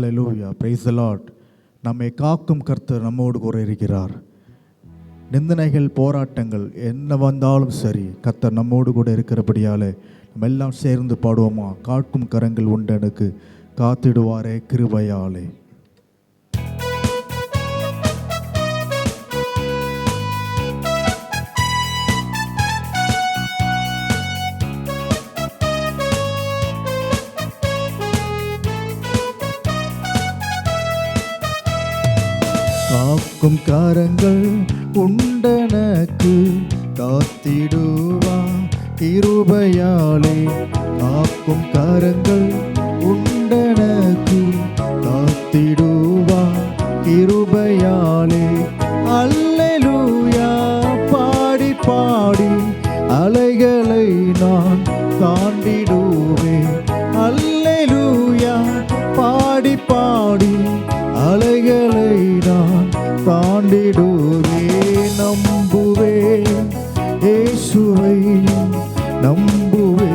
Hallelujah, praise the Lord. நம்மை காக்கும் கர்த்தர் நம்மோடு கூட இருக்கிறார். நிந்தனைகள் போராட்டங்கள் என்ன வந்தாலும் சரி, கர்த்தர் நம்மோடு கூட இருக்கிறபடியாலே நம்ம எல்லாம் சேர்ந்து பாடுவோமா? காக்கும் கரங்கள் உண்டு எனக்கு, காத்திடுவாரே கிருபையாலே. காக்கும் கரங்கள் உண்டனக்கு, காத்திடுவா கிருபையாலே. காக்கும் கரங்கள் உண்டனக்கு, காத்திடுவா கிருபையாலே. அல்லேலூயா பாடி பாடி அலைகளை நான் தாண்டிடுவேன். அல்லேலூயா பாடி பாடி அலைகளை நான் தாண்டிடுவே. நம்புவே இயேசுவை, நம்புவே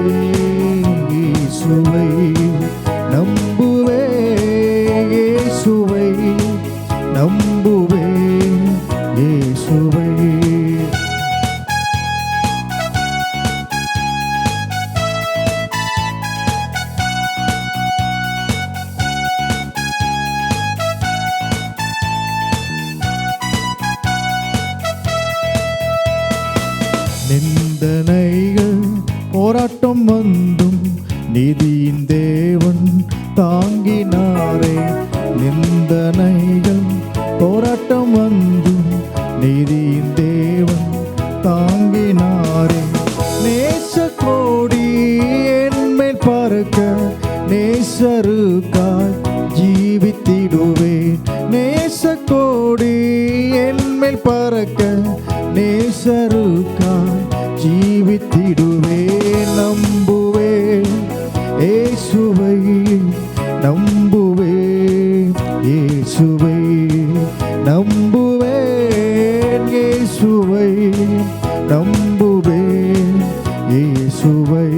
இயேசுவை, நம்புவே இயேசுவை, நம்புவே இயேசுவை. நிந்தனைகள் போராட்டம் வந்தும் நீதியின் தேவன் தாங்கினாரே. நிந்தனைகள் போராட்டம் வந்தும் நீதியின் தேவன் தாங்கினாரே. நேச கோடி என்மேல் பறக்க, நேசருக்காய் ஜீவித்திடுவேன். நேச கோடி என்மேல் பறக்க, நேசருக்காய் ஜீவித்திடுவே. நம்புவே இயேசுவை, நம்புவே இயேசுவை, நம்புவே இயேசுவை, நம்புவே இயேசுவை.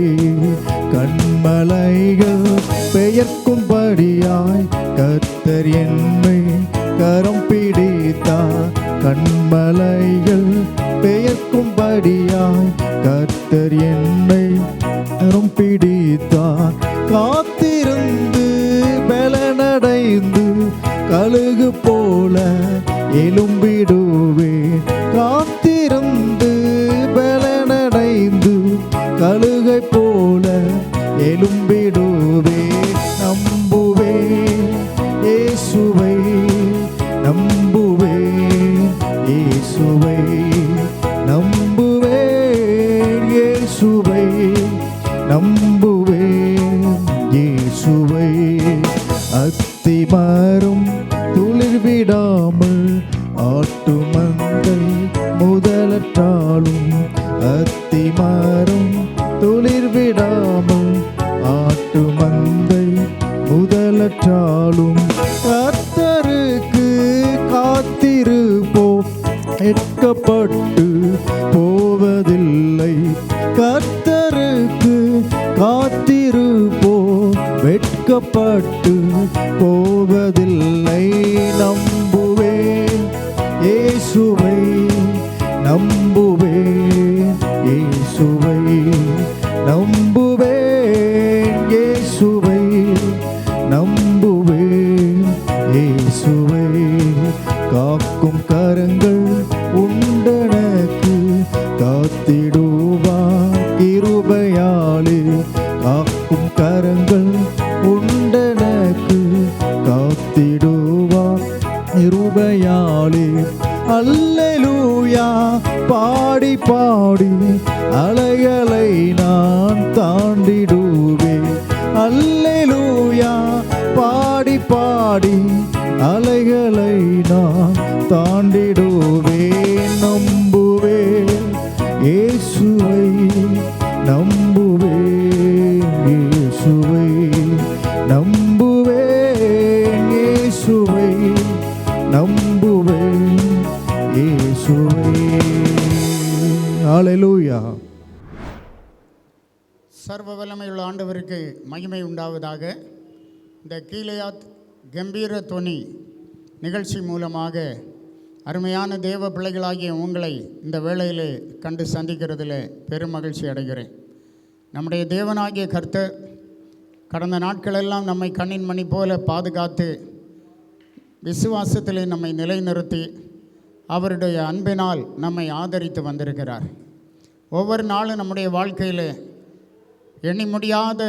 கண்மலைகள் பெயர்க்கும்படியாய் கர்த்தர் என்னை கரம் பிடித்தார். கண்மலைகள் பெயர்க்கும்படியாய் கர்த்தர் என்னை கரம் பிடித்தார். காத்திருந்து பலனடைந்து கழுகு போல எழும்பிடுவேன். காத்திருந்து பலனடைந்து கழுகை போல எழும்பிடுவே. நம்புவே இயேசுவை, நம்புவே இயேசுவை, நம்புவே இயேசுவை, நம்புவே இயேசுவை. அத்திமரம் துளிர் விடாமல் ஆட்டு மந்தை முதலற்றாலும், அத்திமரம் துளிர் விடாமல் ஆட்டு மந்தை முதலற்றாலும், கர்த்தருக்கு காத்திருப்போம் வெட்கப்பட்டு போவதில்லை. கர்த்தருக்கு காத்திருப்போம் வெட்கப்பட்டு போவதில்லை. நம்புவே இயேசுவை, நம்புவே இயேசுவை, நம்புவே இயேசுவை, நம்புவே இயேசுவை. காக்கும் கரங்கள் உண்டனக்கு, காத்திடுவா கிருபையாலே. காக்கும் கரங்கள் உண்டனக்கு, காத்திடுவா கிருபையாலே. அல்லேலூயா பாடி பாடி அலைகளை நான் தாண்டிடுவேன். அல்லேலூயா பாடி பாடி அலைகளை நான் தாண்டிடுவேன். நம்புவே இயேசுவை, நம்புவே இயேசுவை, நம்புவே இயேசுவை, நம்புவே இயேசுவை. ஹல்லேலூயா. சர்வ வல்லமையுள்ள ஆண்டவருக்கு மகிமை உண்டாவதாக. இந்த கீலேயாத் கம்பீர தொனி நிகழ்ச்சி மூலமாக அருமையான தேவ பிள்ளைகளாகிய உங்களை இந்த வேளையிலே கண்டு சந்திக்கிறதில் பெரும் மகிழ்ச்சி அடைகிறேன். நம்முடைய தேவனாகிய கர்த்தர் கடந்த நாட்களெல்லாம் நம்மை கண்ணின் மணி போல பாதுகாத்து விசுவாசத்திலே நம்மை நிலைநிறுத்தி அவருடைய அன்பினால் நம்மை ஆதரித்து வந்திருக்கிறார். ஒவ்வொரு நாளும் நம்முடைய வாழ்க்கையில் எண்ணி முடியாத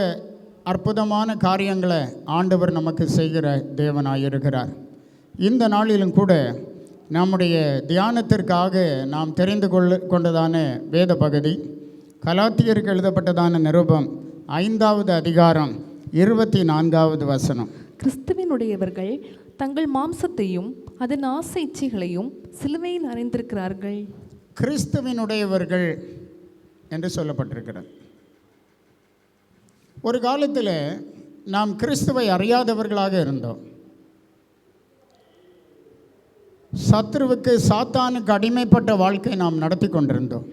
அற்புதமான காரியங்களை ஆண்டவர் நமக்கு செய்கிற தேவனாயிருக்கிறார். இந்த நாளிலும் கூட நம்முடைய தியானத்திற்காக நாம் தெரிந்து கொண்டதான வேத பகுதி கலாத்தியருக்கு எழுதப்பட்டதான நிருபம் 5வது அதிகாரம் 24வது வசனம். கிறிஸ்துவினுடையவர்கள் தங்கள் மாம்சத்தையும் அதன் ஆசை இச்சைகளையும் சிலுவையில் அறைந்திருக்கிறார்கள். கிறிஸ்துவினுடையவர்கள் என்று சொல்லப்பட்டிருக்கிறது. ஒரு காலத்தில் நாம் கிறிஸ்துவை அறியாதவர்களாக இருந்தோம். சத்துருவுக்கு சாத்தானுக்கு அடிமைப்பட்ட வாழ்க்கை நாம் நடத்தி கொண்டிருந்தோம்.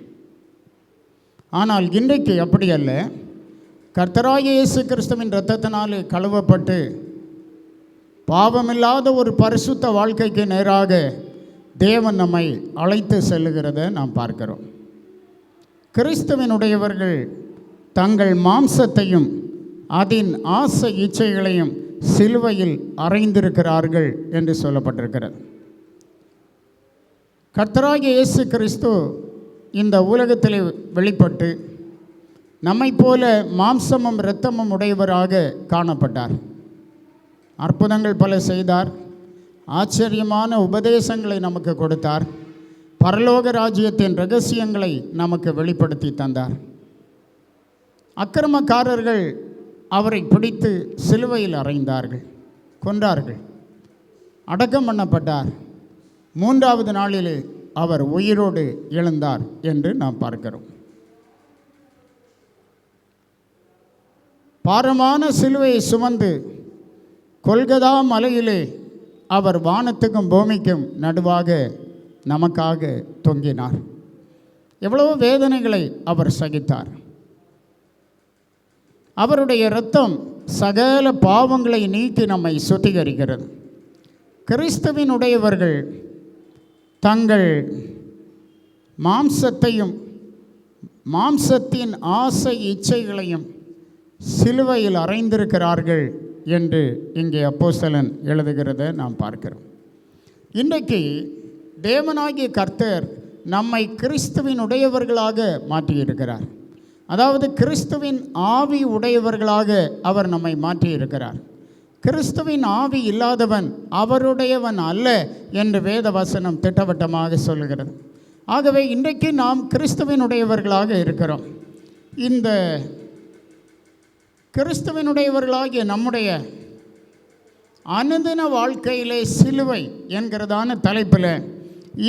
ஆனால் இன்றைக்கு அப்படி அல்ல. கர்த்தராகிய இயேசு கிறிஸ்துவின் இரத்தத்தினாலே கழுவப்பட்டு பாவமில்லாத ஒரு பரிசுத்த வாழ்க்கைக்கு நேராக தேவன் நம்மை அழைத்து செல்லுகிறதை நாம் பார்க்கிறோம். கிறிஸ்துவினுடையவர்கள் தங்கள் மாம்சத்தையும் அதன் ஆசை இச்சைகளையும் சிலுவையில் அறைந்திருக்கிறார்கள் என்று சொல்லப்பட்டிருக்கிறது. கர்த்தராகிய இயேசு கிறிஸ்து இந்த உலகத்தில் வெளிப்பட்டு நம்மை போல மாம்சமும் இரத்தமும் உடையவராக காணப்பட்டார். அற்புதங்கள் பல செய்தார். ஆச்சரியமான உபதேசங்களை நமக்கு கொடுத்தார். பரலோக ராஜ்யத்தின் இரகசியங்களை நமக்கு வெளிப்படுத்தி தந்தார். அக்கிரமக்காரர்கள் அவரை பிடித்து சிலுவையில் அறைந்தார்கள், கொன்றார்கள், அடக்கம் பண்ணப்பட்டார். 3வது நாளிலே அவர் உயிரோடு எழுந்தார் என்று நாம் பார்க்கிறோம். பாரமான சிலுவையை சுமந்து கொல்கதா மலையிலே அவர் வானத்துக்கும் பூமிக்கும் நடுவாக நமக்காக தொங்கினார். எவ்வளவோ வேதனைகளை அவர் சகித்தார். அவருடைய இரத்தம் சகல பாவங்களை நீக்கி நம்மை சுத்திகரிக்கிறது. கிறிஸ்துவினுடையவர்கள் தங்கள் மாம்சத்தையும் மாம்சத்தின் ஆசை இச்சைகளையும் சிலுவையில் அறைந்திருக்கிறார்கள் என்று இங்கே அப்போஸ்தலன் எழுதுகிறதை நாம் பார்க்கிறோம். இன்றைக்கு தேவனாகிய கர்த்தர் நம்மை கிறிஸ்துவினுடையவர்களாக மாற்றியிருக்கிறார். அதாவது கிறிஸ்துவின் ஆவி உடையவர்களாக அவர் நம்மை மாற்றியிருக்கிறார். கிறிஸ்துவின் ஆவி இல்லாதவன் அவருடையவன் அல்ல என்று வேத வசனம் திட்டவட்டமாக சொல்லுகிறது. ஆகவே இன்றைக்கு நாம் கிறிஸ்துவினுடையவர்களாக இருக்கிறோம். இந்த கிறிஸ்துவினுடையவர்களாகிய நம்முடைய அனுதின வாழ்க்கையிலே சிலுவை என்கிறதான தலைப்பில்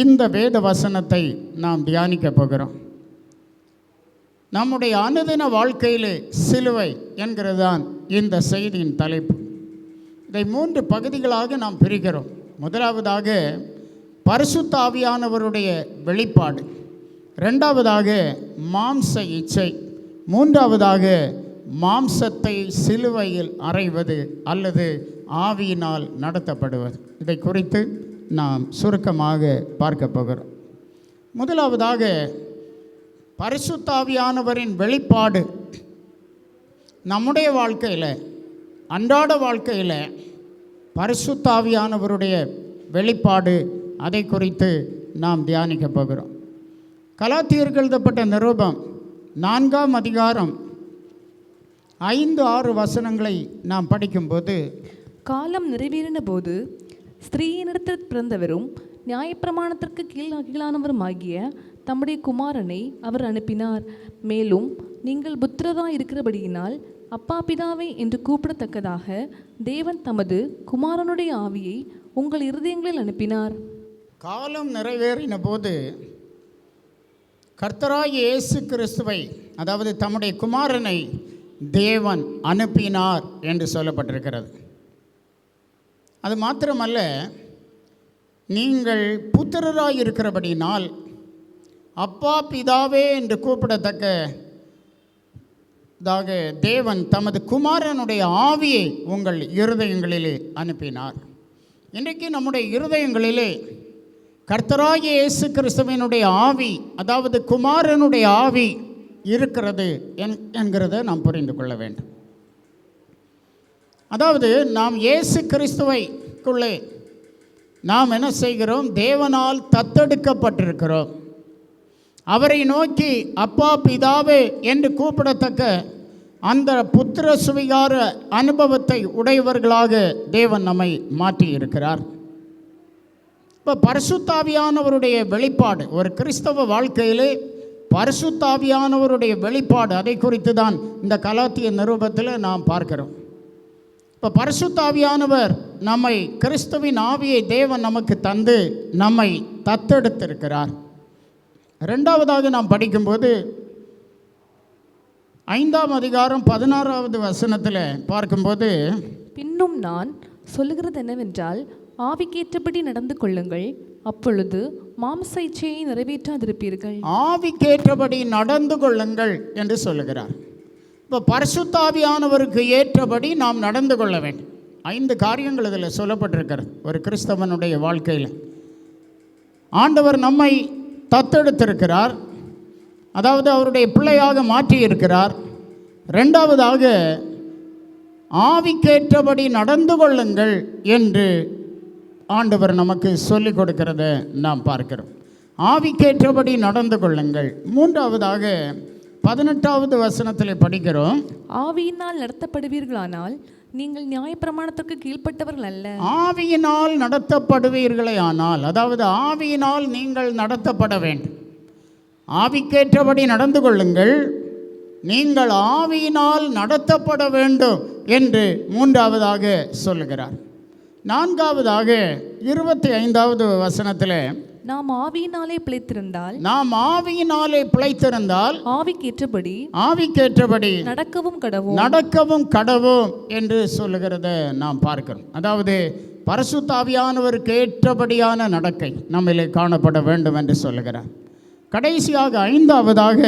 இந்த வேத வசனத்தை நாம் தியானிக்க போகிறோம். நம்முடைய அனுதின வாழ்க்கையிலே சிலுவை என்கிறதான் இந்த செய்தியின் தலைப்பு. இதை 3 பகுதிகளாக நாம் பிரிக்கிறோம். முதலாவதாக பரிசுத்த ஆவியானவருடைய வெளிப்பாடு, 2வதாக மாம்ச இச்சை, 3வதாக மாம்சத்தை சிலுவையில் அறைவது அல்லது ஆவியினால் நடத்தப்படுவது. இதை குறித்து நாம் சுருக்கமாக பார்க்க போகிறோம். முதலாவதாக பரிசுத்த ஆவியானவரின் வெளிப்பாடு. நம்முடைய வாழ்க்கையில், அன்றாட வாழ்க்கையில் பரிசுத்த ஆவியானவருடைய வெளிப்பாடு, அதை குறித்து நாம் தியானிக்க போகிறோம். கலாத்தியருக்கு எழுதப்பட்ட நிருபம் 4ஆம் அதிகாரம் 5-6 வசனங்களை நாம் படிக்கும்போது, காலம் நிறைவேறின போது ஸ்திரீயினிடத்தில் பிறந்தவரும் நியாயப்பிரமாணத்திற்கு கீழானவருமாகிய தம்முடைய குமாரனை அவர் அனுப்பினார். மேலும் நீங்கள் புத்திரராய் இருக்கிறபடியினால் அப்பா பிதாவே என்று கூப்பிடத்தக்கதாக தேவன் தமது குமாரனுடைய ஆவியை உங்கள் இருதயங்களில் அனுப்பினார். காலம் நிறைவேறின போது கர்த்தராகிய இயேசு கிறிஸ்துவை, அதாவது தம்முடைய குமாரனை தேவன் அனுப்பினார் என்று சொல்லப்பட்டிருக்கிறது. அது மாத்திரமல்ல, நீங்கள் புத்திரராய் இருக்கிறபடினால் அப்பா பிதாவே என்று கூப்பிடத்தக்க தேவன் தமது குமாரனுடைய ஆவியை உங்கள் இருதயங்களிலே அனுப்பினார். இன்றைக்கு நம்முடைய இருதயங்களிலே கர்த்தராகிய இயேசு கிறிஸ்துவினுடைய ஆவி, அதாவது குமாரனுடைய ஆவி இருக்கிறது என்கிறத நாம் புரிந்து கொள்ள வேண்டும். அதாவது நாம் இயேசு கிறிஸ்துவைக்குள்ளே நாம் என்ன செய்கிறோம்? தேவனால் தத்தெடுக்கப்பட்டிருக்கிறோம். அவரை நோக்கி அப்பா பிதாவே என்று கூப்பிடத்தக்க அந்த புத்திர சுவிகார அனுபவத்தை உடையவர்களாக தேவன் நம்மை மாற்றி இருக்கிறார். இப்போ பரிசுத்தாவியானவருடைய வெளிப்பாடு, ஒரு கிறிஸ்தவ வாழ்க்கையிலே பரிசுத்தாவியானவருடைய வெளிப்பாடு, அதை குறித்து தான் இந்த கலாத்திய நிருபத்தில் நாம் பார்க்கிறோம். இப்போ பரிசுத்தாவியானவர் நம்மை, கிறிஸ்துவின் ஆவியை தேவன் நமக்கு தந்து நம்மை தத்தெடுத்திருக்கிறார். ரெண்டாவதாக நாம் படிக்கும்போது 5ஆம் அதிகாரம் 16வது வசனத்தில் பார்க்கும்போது, பின்னும் நான் சொல்லுகிறது என்னவென்றால், ஆவிக்கேற்றபடி நடந்து கொள்ளுங்கள், அப்பொழுது மாம்ச இச்சையை நிறைவேற்றாதிருப்பீர்கள். ஆவிக்கேற்றபடி நடந்து கொள்ளுங்கள் என்று சொல்லுகிறார். இப்போ பரிசுத்தாவியானவருக்கு ஏற்றபடி நாம் நடந்து கொள்ள வேண்டும். 5 காரியங்கள் இதில் சொல்லப்பட்டிருக்கிறது. ஒரு கிறிஸ்தவனுடைய வாழ்க்கையில் ஆண்டவர் நம்மை தத்தெடுத்திருக்கிறார், அதாவது அவருடைய பிள்ளையாக மாற்றி இருக்கிறார். ரெண்டாவதாக ஆவிக்கேற்றபடி நடந்து கொள்ளுங்கள் என்று ஆண்டவர் நமக்கு சொல்லிக் கொடுக்கிறத நாம் பார்க்கிறோம். ஆவிக்கேற்றபடி நடந்து கொள்ளுங்கள். மூன்றாவதாக 18வது வசனத்தில் படிக்கிறோம், ஆவியினால் நடத்தப்படுவீர்களானால் நீங்கள் நியாயப்பிரமாணத்திற்கு கீழ்ப்பட்டவர்கள் அல்ல. ஆவியினால் நடத்தப்படுவீர்களே ஆனால், அதாவது ஆவியினால் நீங்கள் நடத்தப்பட வேண்டும். ஆவிக்கேற்றபடி நடந்து கொள்ளுங்கள், நீங்கள் ஆவியினால் நடத்தப்பட வேண்டும் என்று மூன்றாவதாக சொல்லுகிறார். நான்காவதாக 25வது வசனத்தில், நாம் ஆவியினாலே பிழைத்திருந்தால், நாம் ஆவியினாலே பிழைத்திருந்தால் ஆவிக்கேற்றபடி நடக்கவும் கடவும் என்று சொல்லுகிறத நாம் பார்க்கிறோம். அதாவது பரிசுத்தாவியானவருக்கு ஏற்றபடியான நடக்கை நம்மிலே காணப்பட வேண்டும் என்று சொல்லுகிறார். கடைசியாக 5ஆவதாக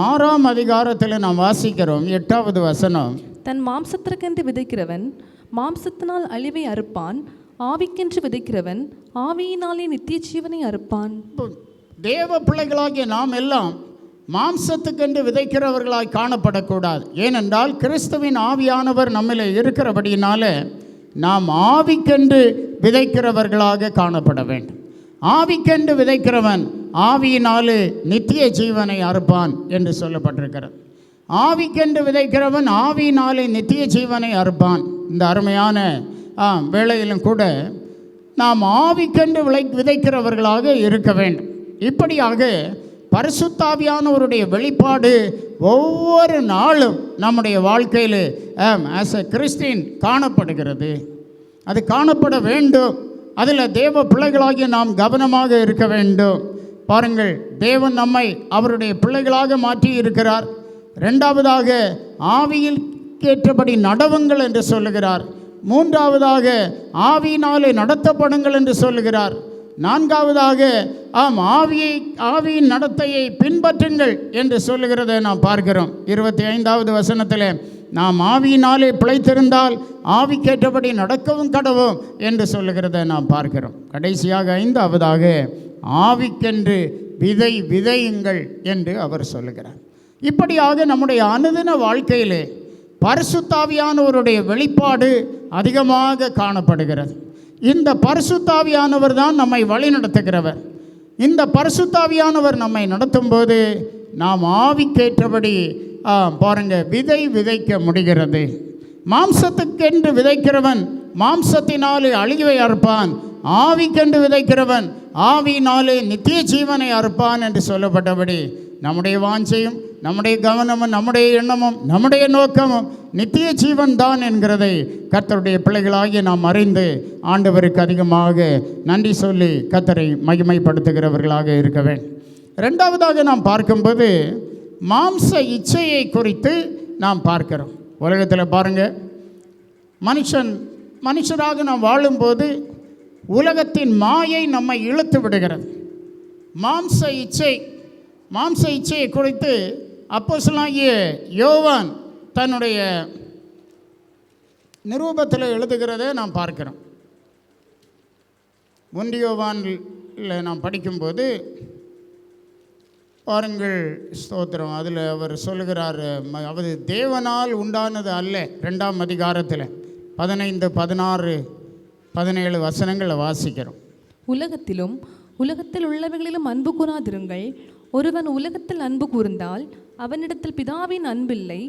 6ஆம் அதிகாரத்தில் நாம் வாசிக்கிறோம் 8வது வசனம், தன் மாம்சத்திற்கென்று விதைக்கிறவன் மாம்சத்தினால் அழிவை அறுப்பான், ஆவிக்கென்று விதைக்கிறவன் ஆவியினாலே நித்திய ஜீவனை அறுப்பான். தேவ பிள்ளைகளாகிய நாம் எல்லாம் மாம்சத்துக்கென்று விதைக்கிறவர்களாய் காணப்படக்கூடாது. ஏனென்றால் கிறிஸ்துவின் ஆவியானவர் நம்மிலே இருக்கிறபடியினால நாம் ஆவிக்கென்று விதைக்கிறவர்களாக காணப்பட வேண்டும். ஆவிக்கென்று விதைக்கிறவன் ஆவியினாலே நித்திய ஜீவனை அறுப்பான் என்று சொல்லப்பட்டிருக்கிறது. ஆவிக்கென்று விதைக்கிறவன் ஆவியினாலே நித்திய ஜீவனை அறுப்பான். இந்த அருமையான வேளையிலும் கூட நாம் ஆவிக்கென்று விதைக்கிறவர்களாக இருக்க வேண்டும். இப்படியாக பரிசுத்தாவியானவருடைய வெளிப்பாடு ஒவ்வொரு நாளும் நம்முடைய வாழ்க்கையில் ஆஸ் எ கிறிஸ்டின் காணப்படுகிறது. அது காணப்பட வேண்டும். அதில் தேவ பிள்ளைகளாகிய நாம் கவனமாக இருக்க வேண்டும். பாருங்கள், தேவன் நம்மை அவருடைய பிள்ளைகளாக மாற்றி இருக்கிறார். ரெண்டாவதாக ஆவியில் கேற்றபடி நடவுங்கள் என்று சொல்லுகிறார். மூன்றாவதாக ஆவியினாலே நடத்தப்படுங்கள் என்று சொல்லுகிறார். நான்காவதாக ஆவியின் நடத்தையை பின்பற்றுங்கள் என்று சொல்லுகிறதை நாம் பார்க்கிறோம். 25வது வசனத்தில், நாம் ஆவியினாலே பிழைத்திருந்தால் ஆவிக்கேற்றபடி நடக்கவும் கடவும் என்று சொல்லுகிறதை நாம் பார்க்கிறோம். கடைசியாக 5ஆவதாக ஆவிக்கென்று விதையுங்கள் என்று அவர் சொல்லுகிறார். இப்படியாக நம்முடைய அனுதின வாழ்க்கையிலே பரிசுத்தாவியானவருடைய வெளிப்பாடு அதிகமாக காணப்படுகிறது. இந்த பரிசுத்தாவியானவர் தான் நம்மை வழி நடத்துகிறவர். இந்த பரிசுத்தாவியானவர் நம்மை நடத்தும்போது நாம் ஆவிக்கேற்றபடி விதைக்க முடிகிறது. மாம்சத்துக்கென்று விதைக்கிறவன் மாம்சத்தினாலே அழிவை அறுப்பான், ஆவிக்கென்று விதைக்கிறவன் ஆவியினாலே நித்திய ஜீவனை அறுப்பான் என்று சொல்லப்பட்டபடி நம்முடைய வாஞ்சையும் நம்முடைய கவனமும் நம்முடைய எண்ணமும் நம்முடைய நோக்கமும் நித்திய ஜீவன் தான் என்கிறதை கர்த்தருடைய பிள்ளைகளாகிய நாம் அறிந்து ஆண்டவருக்கு அதிகமாக நன்றி சொல்லி கர்த்தரை மகிமைப்படுத்துகிறவர்களாக இருக்க வேண்டும். ரெண்டாவதாக நாம் பார்க்கும்போது மாம்ச இச்சையை குறித்து நாம் பார்க்கிறோம். உலகத்தில் பாருங்கள், மனுஷராக நாம் வாழும்போது உலகத்தின் மாயை நம்மை இழுத்து விடுகிறது. மாம்ச இச்சையை குறித்து அப்போஸ்தலனாகிய யோவான் தன்னுடைய நிரூபத்தில் எழுதுகிறதை நாம் பார்க்கிறோம். 1 யோவானில் நாம் படிக்கும்போது பாருங்கள், ஸ்தோத்திரம், அதில் அவர் சொல்லுகிறார், அது தேவனால் உண்டானது அல்ல. 2ஆம் அதிகாரத்தில் 15, 16, 17 வசனங்களை வாசிக்கிறோம். உலகத்திலும் உலகத்தில் உள்ளவைகளிலும் அன்பு கூறாதிருங்கள். ஒருவன் உலகத்தில் அன்பு கூர்ந்தால் அவனிடத்தில் பிதாவின் அன்பில்லை.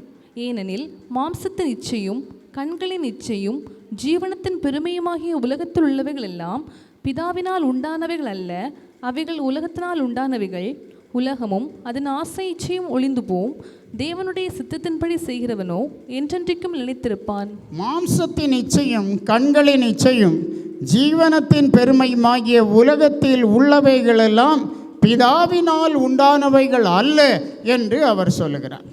ஏனெனில் மாம்சத்தின் இச்சையும் கண்களின் இச்சையும் ஜீவனத்தின் பெருமையுமாகிய உலகத்தில் உள்ளவைகள் எல்லாம் பிதாவினால் உண்டானவைகள் அல்ல, அவைகள் உலகத்தினால் உண்டானவைகள். உலகமும் அதன் ஆசை இச்சையும் ஒளிந்து போம். தேவனுடைய சித்தத்தின்படி செய்கிறவனோ என்றென்றைக்கும் நிலைத்திருப்பான். மாம்சத்தின் இச்சையும் கண்களின் இச்சையும் ஜீவனத்தின் பெருமையுமாகிய உலகத்தில் உள்ளவைகளெல்லாம் பிதாவினால் உண்டானவைகள் அல்ல என்று அவர் சொல்லுகிறார்.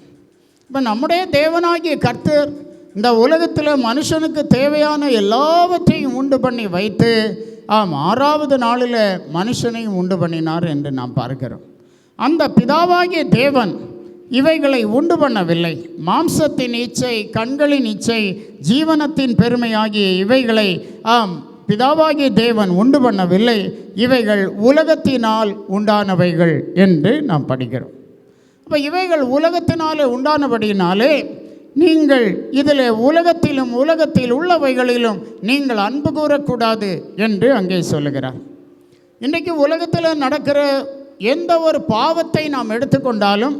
இப்போ நம்முடைய தேவனாகிய கர்த்தர் இந்த உலகத்தில் மனுஷனுக்கு தேவையான எல்லாவற்றையும் உண்டு பண்ணி வைத்து 6வது நாளில் மனுஷனையும் உண்டு பண்ணினார் என்று நாம் பார்க்கிறோம். அந்த பிதாவாகிய தேவன் இவைகளை உண்டு பண்ணவில்லை. மாம்சத்தின் இச்சை, கண்களின் இச்சை, ஜீவனத்தின் பெருமையாகிய இவைகளை பிதாவாகிய தேவன் உண்டு பண்ணவில்லை. இவைகள் உலகத்தினால் உண்டானவைகள் என்று நாம் படிக்கிறோம். அப்போ இவைகள் உலகத்தினாலே உண்டானபடியினாலே நீங்கள் இதில் உலகத்தில் உள்ளவைகளிலும் நீங்கள் அன்பு கூறக்கூடாது என்று அங்கே சொல்லுகிறார். இன்றைக்கு உலகத்தில் நடக்கிற எந்த ஒரு பாவத்தை நாம் எடுத்துக்கொண்டாலும்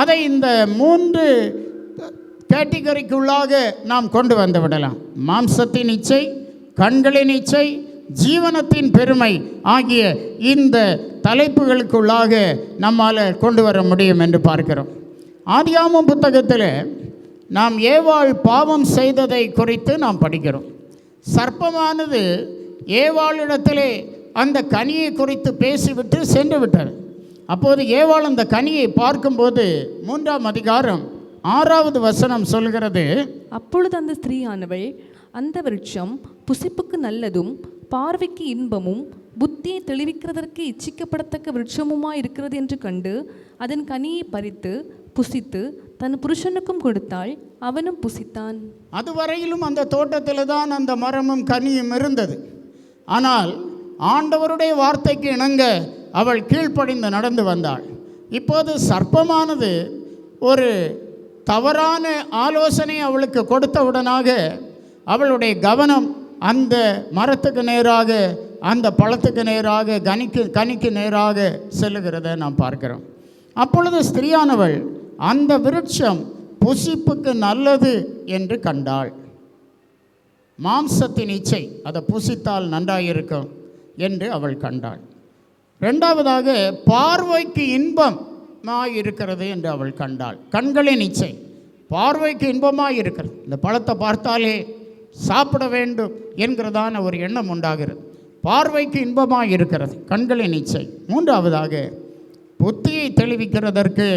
அதை இந்த 3 கேட்டகரிக்குள்ளாக நாம் கொண்டு வந்து விடலாம். மாம்சத்தின் இச்சை, கண்களின் இச்சை, ஜீவனத்தின் பெருமை ஆகிய இந்த தலைப்புகளுக்குள்ளாக நம்மால் கொண்டு வர முடியும் என்று பார்க்கிறோம். ஆதியாகமம் புத்தகத்தில் நாம் ஏவாள் பாவம் செய்ததை குறித்து நாம் படிக்கிறோம். சர்ப்பமானது ஏவாளிடத்திலே அந்த கனியை குறித்து பேசிவிட்டு சென்று விட்டார். அப்போது ஏவாள் அந்த கனியை பார்க்கும்போது 3ஆம் அதிகாரம் 6வது வசனம் சொல்கிறது, அப்பொழுது அந்த ஸ்திரீயானவள் அந்த விருட்சம் புசிப்புக்கு நல்லதும் பார்வைக்கு இன்பமும் புத்தியை தெளிவிக்கிறதற்கு இச்சிக்கப்படத்தக்க விருட்சமுமாய் இருக்கிறது என்று கண்டு அதன் கனியை பறித்து புசித்து தன் புருஷனுக்கும் கொடுத்தாள், அவனும் புசித்தான். அதுவரையிலும் அந்த தோட்டத்தில் தான் அந்த மரமும் கனியும் இருந்தது. ஆனால் ஆண்டவருடைய வார்த்தைக்கு இணங்க அவள் கீழ்ப்படிந்து நடந்து வந்தாள். இப்போது சர்ப்பமானது ஒரு தவறான ஆலோசனை அவளுக்கு கொடுத்தவுடனாக அவளுடைய கவனம் அந்த மரத்துக்கு நேராக, அந்த பழத்துக்கு நேராக, கனிக்கு நேராக செல்லுகிறத நாம் பார்க்கிறோம். அப்பொழுது ஸ்திரீயானவள் அந்த விருட்சம் புசிப்புக்கு நல்லது என்று கண்டாள். மாம்சத்தின் இச்சை, அதை புசித்தால் நன்றாயிருக்கும் என்று அவள் கண்டாள். 2வதாக பார்வைக்கு இன்பமாய் இருக்கிறது என்று அவள் கண்டாள். கண்களின் இச்சை பார்வைக்கு இன்பமாய் இருக்கிறது. இந்த பழத்தை பார்த்தாலே சாப்பிட வேண்டும் என்கிறதான ஒரு எண்ணம் உண்டாகிறது. பார்வைக்கு இன்பமாய் இருக்கிறது கண்களின் இச்சை. 3வதாக புத்தியை தெளிவிக்கிறதற்கு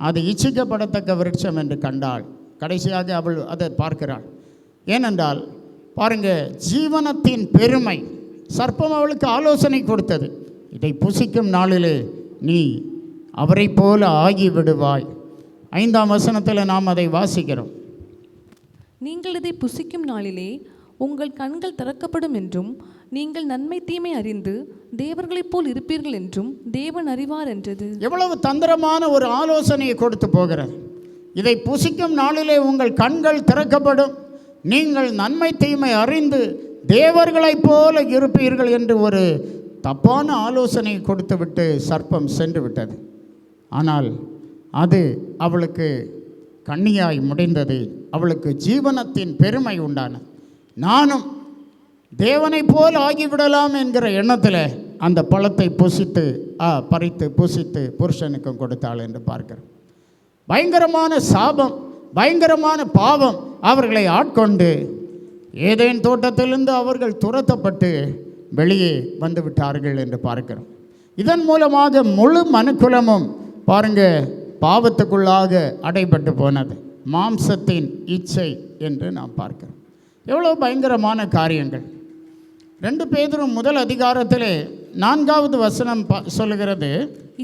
அது இச்சிக்கப்படத்தக்க விருட்சம் என்று கண்டாள். கடைசியாக அவள் அதை பார்க்கிறாள். ஏனென்றால் பாருங்கள், ஜீவனத்தின் பெருமை. சர்ப்பம் அவளுக்கு ஆலோசனை கொடுத்தது, இதை புசிக்கும் நாளிலே நீ அவரை போல ஆகிவிடுவாய். 5ஆம் வசனத்தில் நாம் அதை வாசிக்கிறோம். நீங்கள் இதை புசிக்கும் நாளிலே உங்கள் கண்கள் திறக்கப்படும் என்றும் நீங்கள் நன்மை தீமை அறிந்து தேவர்களைப் போல் இருப்பீர்கள் என்றும் தேவன் அறிவார் என்றது. எவ்வளவு தந்திரமான ஒரு ஆலோசனையை கொடுத்து போகிறது. இதை புசிக்கும் நாளிலே உங்கள் கண்கள் திறக்கப்படும், நீங்கள் நன்மை தீமை அறிந்து தேவர்களைப் போல இருப்பீர்கள் என்று ஒரு தப்பான ஆலோசனை கொடுத்து விட்டு சர்ப்பம் சென்று விட்டது. ஆனால் அது அவளுக்கு கண்ணியாய் முடிந்தது. அவளுக்கு ஜீவனத்தின் பெருமை உண்டானது. நானும் தேவனைப் போல் ஆகிவிடலாம் என்கிற எண்ணத்தில் அந்த பழத்தை பறித்து புசித்து புருஷனுக்கும் கொடுத்தாள் என்று பார்க்கிறோம். பயங்கரமான சாபம், பயங்கரமான பாவம் அவர்களை ஆட்கொண்டு ஏதேன் தோட்டத்திலிருந்து அவர்கள் துரத்தப்பட்டு வெளியே வந்து விட்டார்கள் என்று பார்க்கிறோம். இதன் மூலமாக முழு மனுக்குலமும் பாருங்க பாவத்துக்குள்ளாக அடைபட்டு போனது. மாம்சத்தின் இச்சை என்று நாம் பார்க்கிறோம். எவ்வளோ பயங்கரமான காரியங்கள். 2 பேதுரு 1 அதிகாரத்திலே 4வது வசனம் சொல்லுகிறது,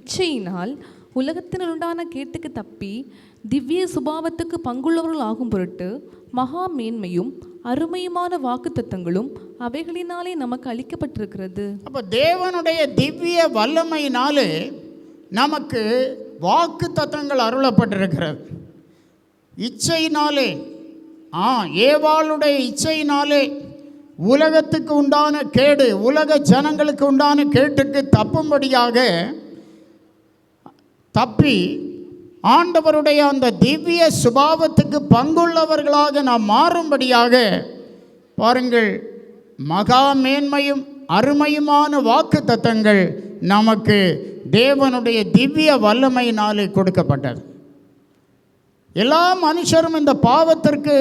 இச்சையினால் உலகத்தினால் உண்டான கேட்டுக்கு தப்பி திவ்ய சுபாவத்துக்கு பங்குள்ளவர்கள் ஆகும் பொருட்டு மகா மேன்மையும் அருமையுமான வாக்குத்தத்தங்களும் அவைகளினாலே நமக்கு அளிக்கப்பட்டிருக்கிறது. அப்போ தேவனுடைய திவ்ய வல்லமையினாலே நமக்கு வாக்குத்தத்தங்கள் அருளப்பட்டிருக்கிறது. இச்சையினாலே ஏவாளுடைய இச்சையினாலே உலகத்துக்கு உண்டான கேடு, உலக ஜனங்களுக்கு உண்டான கேட்டுக்கு தப்பும்படியாக தப்பி ஆண்டவருடைய அந்த திவ்ய சுபாவத்துக்கு பங்குள்ளவர்களாக நாம் மாறும்படியாக பாருங்கள், மகா மேன்மையும் அருமையுமான வாக்குத்தத்தங்கள் நமக்கு தேவனுடைய திவ்ய வல்லமையினாலே கொடுக்கப்பட்டது. எல்லா மனுஷரும் இந்த பாவத்திற்கு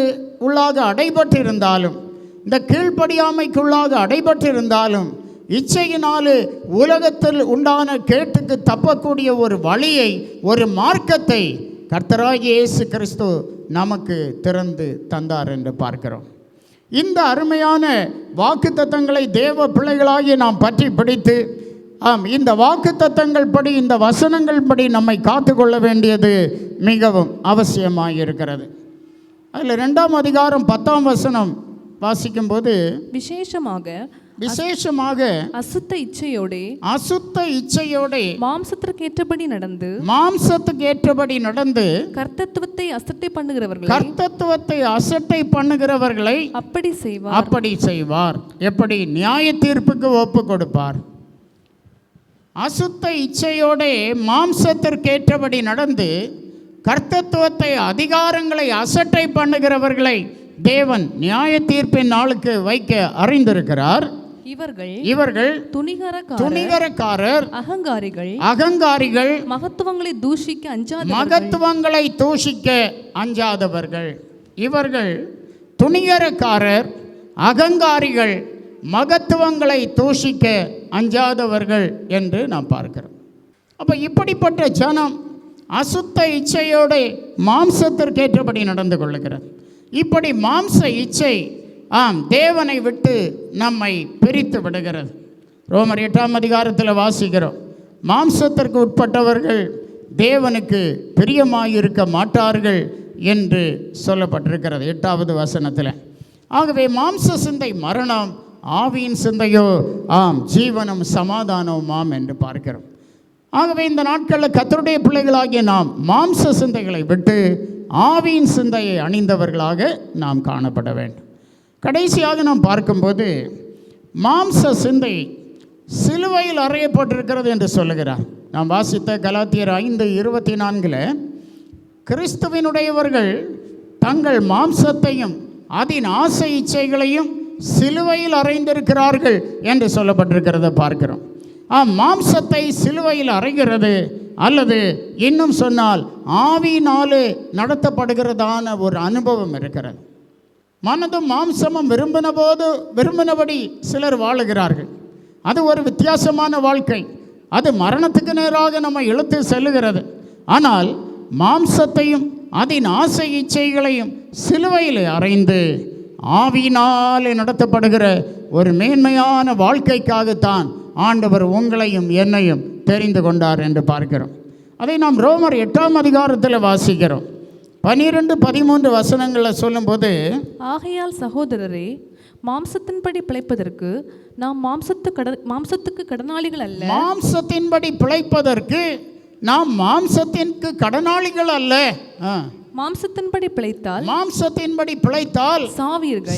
உள்ளாக அடைபட்டிருந்தாலும், இந்த கீழ்ப்படியாமைக்குள்ளாக அடைபட்டிருந்தாலும், இச்சையினாலே உலகத்தில் உண்டான கேட்டுக்கு தப்பக்கூடிய ஒரு வழியை, ஒரு மார்க்கத்தை கர்த்தராகிய இயேசு கிறிஸ்து நமக்கு திறந்து தந்தார் என்று பார்க்கிறோம். இந்த அருமையான வாக்குத்தத்தங்களை தேவ பிள்ளைகளாகி நாம் பற்றி பிடித்து இந்த வாக்குத்தத்தங்கள் படி, இந்த வசனங்கள் படி நம்மை காத்துக்கொள்ள வேண்டியது மிகவும் அவசியமாக இருக்கிறது. அதில் 2ஆம் அதிகாரம் 10ஆம் வசனம் வாசிக்கும்போது விசேஷமாக அசுத்த இச்சையோடே மாம்சத்துக்கு ஏற்றபடி நடந்து கர்த்தத்துவத்தை அசட்டை பண்ணுகிறவர்களை அப்படி செய்வார். எப்படி நியாய தீர்ப்புக்கு ஒப்பு கொடுப்பார். அசுத்த இச்சையோடே மாம்சத்திற்கேற்றபடி நடந்து கர்த்தத்துவத்தை, அதிகாரங்களை அசட்டை பண்ணுகிறவர்களை தேவன் நியாய தீர்ப்பின் நாளுக்கு வைக்க அறிந்திருக்கிறார். இவர்கள் துணிகரக்காரர், அகங்காரிகள், மகத்துவங்களை தூஷிக்க அஞ்சாதவர்கள். இவர்கள் துணிகரக்காரர், அகங்காரிகள், மகத்துவங்களை தூஷிக்க அஞ்சாதவர்கள் என்று நாம் பார்க்கிறோம். அப்போ இப்படிப்பட்ட ஜனம் அசுத்த இச்சையோடு மாம்சத்திற்கேற்றபடி நடந்து கொள்ளுகிறது. இப்படி மாம்ச இச்சை தேவனை விட்டு நம்மை பிரித்து விடுகிறது. ரோமர் 8ஆம் அதிகாரத்தில் வாசிக்கிறோம், மாம்சத்திற்கு உட்பட்டவர்கள் தேவனுக்கு பிரியமாயிருக்க மாட்டார்கள் என்று சொல்லப்பட்டிருக்கிறது 8வது வசனத்தில். ஆகவே மாம்ச சிந்தை மரணம், ஆவியின் சிந்தையோ ஜீவனும் சமாதானமுமாம் என்று பார்க்கிறோம். ஆகவே இந்த நாட்களில் கர்த்தருடைய பிள்ளைகளாகிய நாம் மாம்ச சிந்தைகளை விட்டு ஆவியின் சிந்தையை அணிந்தவர்களாக நாம் காணப்பட வேண்டும். கடைசியாக நாம் பார்க்கும்போது மாம்ச சிந்தை சிலுவையில் அறையப்பட்டிருக்கிறது என்று சொல்லுகிறார். நாம் வாசித்த கலாத்தியர் 5:24 கிறிஸ்துவினுடையவர்கள் தங்கள் மாம்சத்தையும் அதன் ஆசை இச்சைகளையும் சிலுவையில் அறைந்திருக்கிறார்கள் என்று சொல்லப்பட்டிருக்கிறத பார்க்கிறோம். மாம்சத்தை சிலுவையில் அறைகிறது, அல்லது இன்னும் சொன்னால் ஆவியினாலே நடத்தப்படுகிறதான ஒரு அனுபவம் இருக்கிறது. மனதும் மாம்சமும் விரும்பினபடி சிலர் வாழுகிறார்கள். அது ஒரு வித்தியாசமான வாழ்க்கை. அது மரணத்துக்கு நேராக நம்ம இழுத்து செல்லுகிறது. ஆனால் மாம்சத்தையும் அதன் ஆசை இச்சைகளையும் சிலுவையில் அறைந்து ஆவியினாலே நடத்தப்படுகிற ஒரு மேன்மையான வாழ்க்கைக்காகத்தான் ஆண்டவர் உங்களையும் என்னையும் தெரிந்து கொண்டார் என்று பார்க்கிறோம். அதை நாம் ரோமர் 8ஆம் அதிகாரத்தில் வாசிக்கிறோம். 12-13 வசனங்களில் சொல்லும்போது, ஆகையால் சகோதரரே, மாம்சத்தின்படி பிழைப்பதற்கு நாம் மாம்சத்துக்கு கடனாளிகள் அல்ல. மாம்சத்தின்படி பிழைப்பதற்கு நாம் மாம்சத்திற்கு கடனாளிகள் அல்ல. மாம்சத்தின்படி பிழைத்தால் சாவீர்கள்.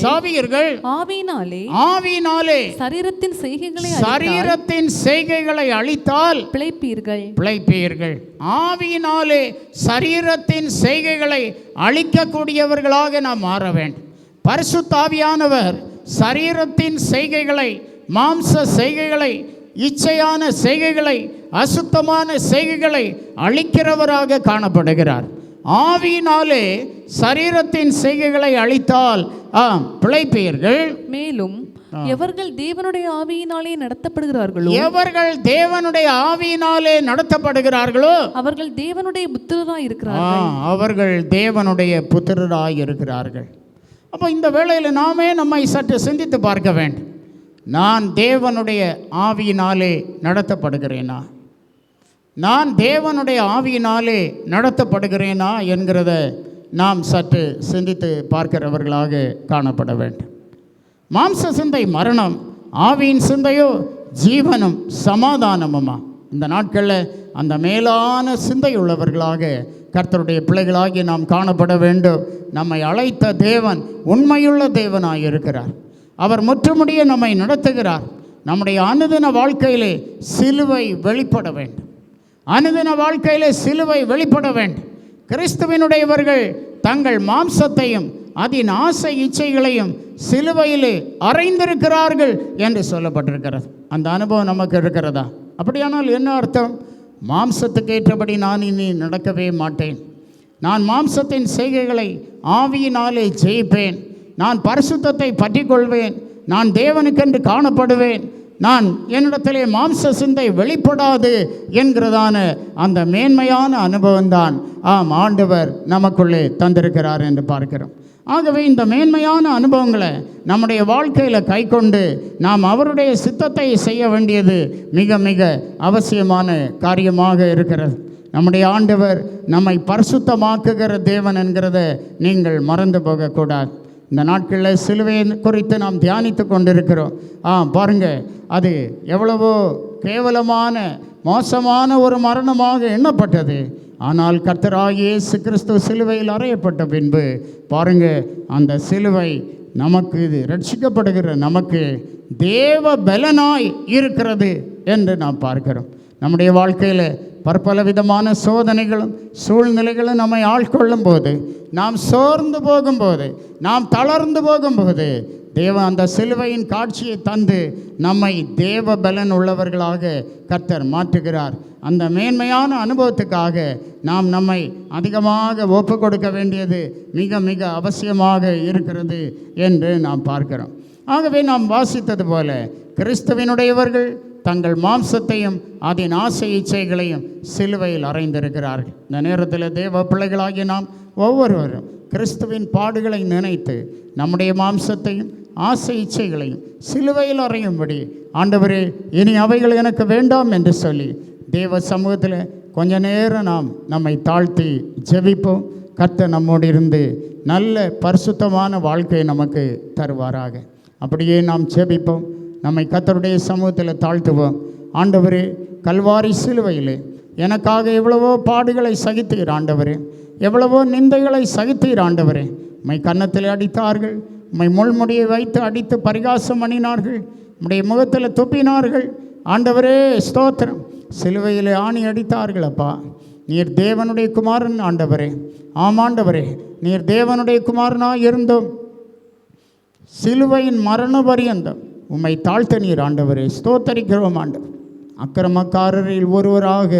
ஆவியினாலே சரீரத்தின் செய்கைகளை அழித்தால் பிழைப்பீர்கள். ஆவியினாலே சரீரத்தின் செய்கைகளை அழிக்கக்கூடியவர்களாக நாம் மாற வேண்டும். பரிசுத்த ஆவியானவர் சரீரத்தின் செய்கைகளை, மாம்ச செய்கைகளை, இச்சையான செய்கைகளை, அசுத்தமான செய்கைகளை அழிக்கிறவராக காணப்படுகிறார். ஆவியினாலே சரீரத்தின் செய்கைகளை அழித்தால் பிழைப்பீர்கள். மேலும் எவர்கள் தேவனுடைய ஆவியினாலே நடத்தப்படுகிறார்களோ அவர்கள் தேவனுடைய புத்திரராய் இருக்கிறார்கள். அப்போ இந்த வேளையில் நாமே நம்மை சற்று சிந்தித்து பார்க்க வேண்டும். நான் தேவனுடைய ஆவியினாலே நடத்தப்படுகிறேனா? நான் தேவனுடைய ஆவியினாலே நடத்தப்படுகிறேனா என்கிறத நாம் சற்று சிந்தித்து பார்க்கிறவர்களாக காணப்பட வேண்டும். மாம்ச சிந்தை மரணம், ஆவியின் சிந்தையோ ஜீவனும் சமாதானமுமா. இந்த நாட்களில் அந்த மேலான சிந்தை உள்ளவர்களாக கர்த்தருடைய பிள்ளைகளாகி நாம் காணப்பட வேண்டும். நம்மை அழைத்த தேவன் உண்மையுள்ள தேவனாய் இருக்கிறார். அவர் முற்றுமுடிய நம்மை நடத்துகிறார். நம்முடைய அனுதின வாழ்க்கையிலே சிலுவை வெளிப்பட வேண்டும். அனுதின வாழ்க்கையிலே சிலுவை வெளிப்பட வேண்டும். கிறிஸ்துவினுடையவர்கள் தங்கள் மாம்சத்தையும் அதன் ஆசை இச்சைகளையும் சிலுவையிலே அறைந்திருக்கிறார்கள் என்று சொல்லப்பட்டிருக்கிறது. அந்த அனுபவம் நமக்கு இருக்கிறதா? அப்படியானால் என்ன அர்த்தம்? மாம்சத்துக்கு ஏற்றபடி நான் இனி நடக்கவே மாட்டேன். நான் மாம்சத்தின் செய்கைகளை ஆவியினாலே ஜெயிப்பேன். நான் பரிசுத்தத்தை பற்றி கொள்வேன். நான் தேவனுக்கென்று காணப்படுவேன். நான் என்னிடத்திலே மாம்ச சிந்தை வெளிப்படாது என்கிறதான அந்த மேன்மையான அனுபவம்தான் ஆண்டவர் நமக்குள்ளே தந்திருக்கிறார் என்று பார்க்கிறோம். ஆகவே இந்த மேன்மையான அனுபவங்களை நம்முடைய வாழ்க்கையில் கைக்கொண்டு நாம் அவருடைய சித்தத்தை செய்ய வேண்டியது மிக மிக அவசியமான காரியமாக இருக்கிறது. நம்முடைய ஆண்டவர் நம்மை பரிசுத்தமாக்குகிற தேவன் என்கிறத நீங்கள் மறந்து போகக்கூடாது. இந்த நாட்களில் சிலுவையை குறித்து நாம் தியானித்து கொண்டிருக்கிறோம். பாருங்கள், அது எவ்வளவோ கேவலமான மோசமான ஒரு மரணமாக எண்ணப்பட்டது. ஆனால் கர்த்தராகிய இயேசு கிறிஸ்து சிலுவையில் அறையப்பட்ட பின்பு பாருங்கள், அந்த சிலுவை நமக்கு இது ரட்சிக்கப்படுகிற நமக்கு தேவ பலனாய் இருக்கிறது என்று நாம் பார்க்கிறோம். நம்முடைய வாழ்க்கையில் பற்பல விதமான சோதனைகளும் சூழ்நிலைகளும் நம்மை ஆட்கொள்ளும் போது, நாம் சோர்ந்து போகும்போது, நாம் தளர்ந்து போகும்போது தேவன் அந்த சிலுவையின் காட்சியை தந்து நம்மை தேவ பலன் உள்ளவர்களாக கர்த்தர் மாற்றுகிறார். அந்த மேன்மையான அனுபவத்துக்காக நாம் நம்மை அதிகமாக ஒப்பு கொடுக்க வேண்டியது மிக மிக அவசியமாக இருக்கிறது என்று நாம் பார்க்கிறோம். ஆகவே நாம் வாசித்தது போல கிறிஸ்துவினுடையவர்கள் தங்கள் மாம்சத்தையும் அதன் ஆசை இச்சைகளையும் சிலுவையில் அறைந்திருக்கிறார்கள். இந்த நேரத்தில் தேவ பிள்ளைகளாகிய நாம் ஒவ்வொருவரும் கிறிஸ்துவின் பாடுகளை நினைத்து நம்முடைய மாம்சத்தையும் ஆசை இச்சைகளையும் சிலுவையில் அறையும்படி, ஆண்டவரே இனி அவைகள் எனக்கு வேண்டாம் என்று சொல்லி தேவ சமூகத்தில் கொஞ்ச நேரம் நாம் நம்மை தாழ்த்தி ஜெபிப்போம். கர்த்தர் நம்மோடு இருந்து நல்ல பரிசுத்தமான வாழ்க்கையை நமக்கு தருவாராக. அப்படியே நாம் ஜெபிப்போம். நம்மை கர்த்தருடைய சமூகத்தில் தாழ்த்துவோம். ஆண்டவரே, கல்வாரி சிலுவையிலே எனக்காக எவ்வளவோ பாடுகளை சகித்தீர் ஆண்டவரே, எவ்வளவோ நிந்தைகளை சகித்தீர் ஆண்டவரே. உம்மை கன்னத்தில் அடித்தார்கள், உம்மை முள்முடியை வைத்து அடித்து பரிகாசம் பண்ணினார்கள், உம்முடைய முகத்தில் துப்பினார்கள் ஆண்டவரே. ஸ்தோத்திரம். சிலுவையில் ஆணி அடித்தார்கள். அப்பா, நீர் தேவனுடைய குமாரன் ஆண்டவரே. ஆமாண்டவரே, நீர் தேவனுடைய குமாரனாக இருந்தோம். சிலுவையின் மரண பரியந்தம் உம்மை தாழ்த்த நீர் ஆண்டவரே. ஸ்தோத்தரிக்கிறோம் ஆண்டவர். அக்கிரமக்காரரில் ஒருவராக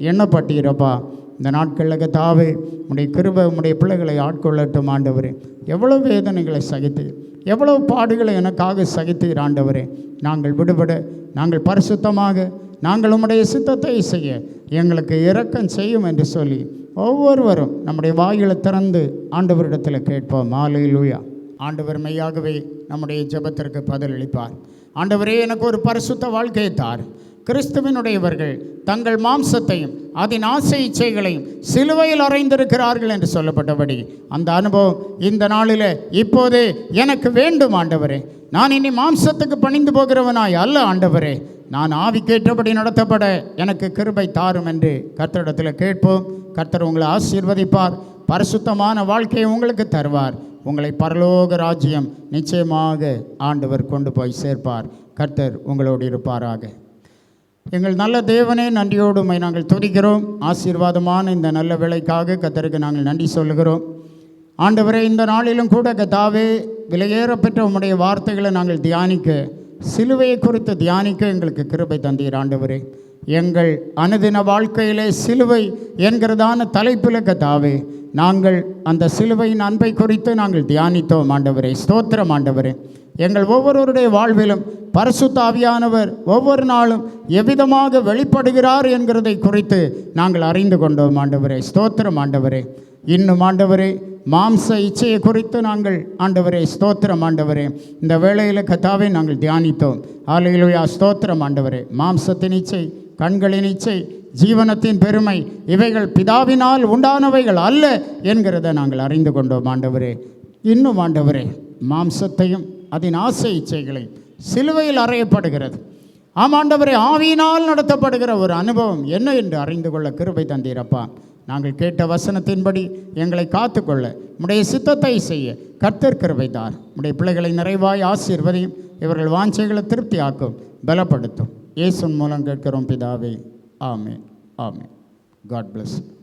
எண்ணப்பட்டீரப்பா. இந்த நாட்களில் கர்த்தாவே, உம்முடைய கிருபை உம்முடைய பிள்ளைகளை ஆட்கொள்ளட்டும் ஆண்டவரே. எவ்வளவு வேதனைகளை சகித்தீர், எவ்வளவு பாடுகளை எனக்காக சகித்தீர் ஆண்டவரே. நாங்கள் விடுபட, நாங்கள் பரிசுத்தமாக, நாங்கள் உம்முடைய சித்தத்தை செய்ய எங்களுக்கு இரக்கம் செய்யும் என்று சொல்லி ஒவ்வொருவரும் நம்முடைய வாயிலை திறந்து ஆண்டவரிடத்தில் கேட்போம். ஹல்லேலூயா. ஆண்டவர் மெய்யாகவே நம்முடைய ஜெபத்திற்கு பதிலளிப்பார். ஆண்டவரே, எனக்கு ஒரு பரிசுத்த வாழ்க்கையை தார். கிறிஸ்துவினுடையவர்கள் தங்கள் மாம்சத்தையும் அதன் ஆசை இச்சைகளையும் சிலுவையில் அறைந்திருக்கிறார்கள் என்று சொல்லப்பட்டபடி அந்த அனுபவம் இந்த நாளில் இப்போதே எனக்கு வேண்டும் ஆண்டவரே. நான் இனி மாம்சத்துக்கு பணிந்து போகிறவனாய் அல்ல ஆண்டவரே. நான் ஆவிக்கேற்றபடி நடத்தப்பட எனக்கு கிருபை தாரும் என்று கர்த்தரிடத்தில் கேட்போம். கர்த்தர் உங்களை ஆசீர்வதிப்பார். பரிசுத்தமான வாழ்க்கையை உங்களுக்கு தருவார். உங்களை பரலோக ராஜ்யம் நிச்சயமாக ஆண்டவர் கொண்டு போய் சேர்ப்பார். கர்த்தர் உங்களோடு இருப்பாராக. எங்கள் நல்ல தேவனே, நன்றியோடு உம்மை நாங்கள் துதிக்கிறோம். ஆசீர்வாதமான இந்த நல்ல வேளைக்காக கர்த்தருக்கு நாங்கள் நன்றி சொல்லுகிறோம். ஆண்டவரே, இந்த நாளிலும் கூட கர்த்தாவே, விலையேறப்பெற்ற உம்முடைய வார்த்தைகளை நாங்கள் தியானிக்க, சிலுவையை குறித்து தியானிக்க எங்களுக்கு கிருபை தந்தீர் ஆண்டவரே. எங்கள் அனுதின வாழ்க்கையிலே சிலுவை என்கிறதான தலைப்பில் கர்த்தாவே, நாங்கள் அந்த சிலுவையின் அன்பை குறித்து நாங்கள் தியானித்தோம் ஆண்டவரே. ஸ்தோத்திரம் ஆண்டவரே. எங்கள் ஒவ்வொருவருடைய வாழ்விலும் பரிசுத்த ஆவியானவர் ஒவ்வொரு நாளும் எவ்விதமாக வெளிப்படுகிறார் என்கிறதை குறித்து நாங்கள் அறிந்து கொண்டோம் ஆண்டவரே. ஸ்தோத்திரம் ஆண்டவரே. இன்னும் ஆண்டவரே, மாம்ச இச்சையை குறித்து நாங்கள் ஆண்டவரே ஸ்தோத்திரம் ஆண்டவரே இந்த வேளையில் கர்த்தாவே நாங்கள் தியானித்தோம். ஹல்லேலூயா. ஸ்தோத்திரம் ஆண்டவரே. மாம்சத்தின் இச்சை, கண்களின் இச்சை, ஜீவனத்தின் பெருமை இவைகள் பிதாவினால் உண்டானவைகள் அல்ல என்கிறத நாங்கள் அறிந்து கொண்டோம் ஆண்டவரே. இன்னும் ஆண்டவரே, மாம்சத்தையும் அதன் ஆசை இச்சைகளையும் சிலுவையில் அறையப்படுகிறது. ஆமாண்டவரே, ஆவியினால் நடத்தப்படுகிற ஒரு அனுபவம் என்ன என்று அறிந்து கொள்ள கிருபை தந்தீரப்பா. நாங்கள் கேட்ட வசனத்தின்படி எங்களை காத்துக்கொள்ள உம்முடைய சித்தத்தை செய்ய கர்த்தர் கிருபை தார். உம்முடைய பிள்ளைகளை நிறைவாய் ஆசீர்வதியும், இவர்கள் வாஞ்சைகளை திருப்தி ஆக்கும், பலப்படுத்தும். இயேசுவின் மூலம் கேட்கிறோம் பிதாவே. ஆமென். ஆமென். God plus.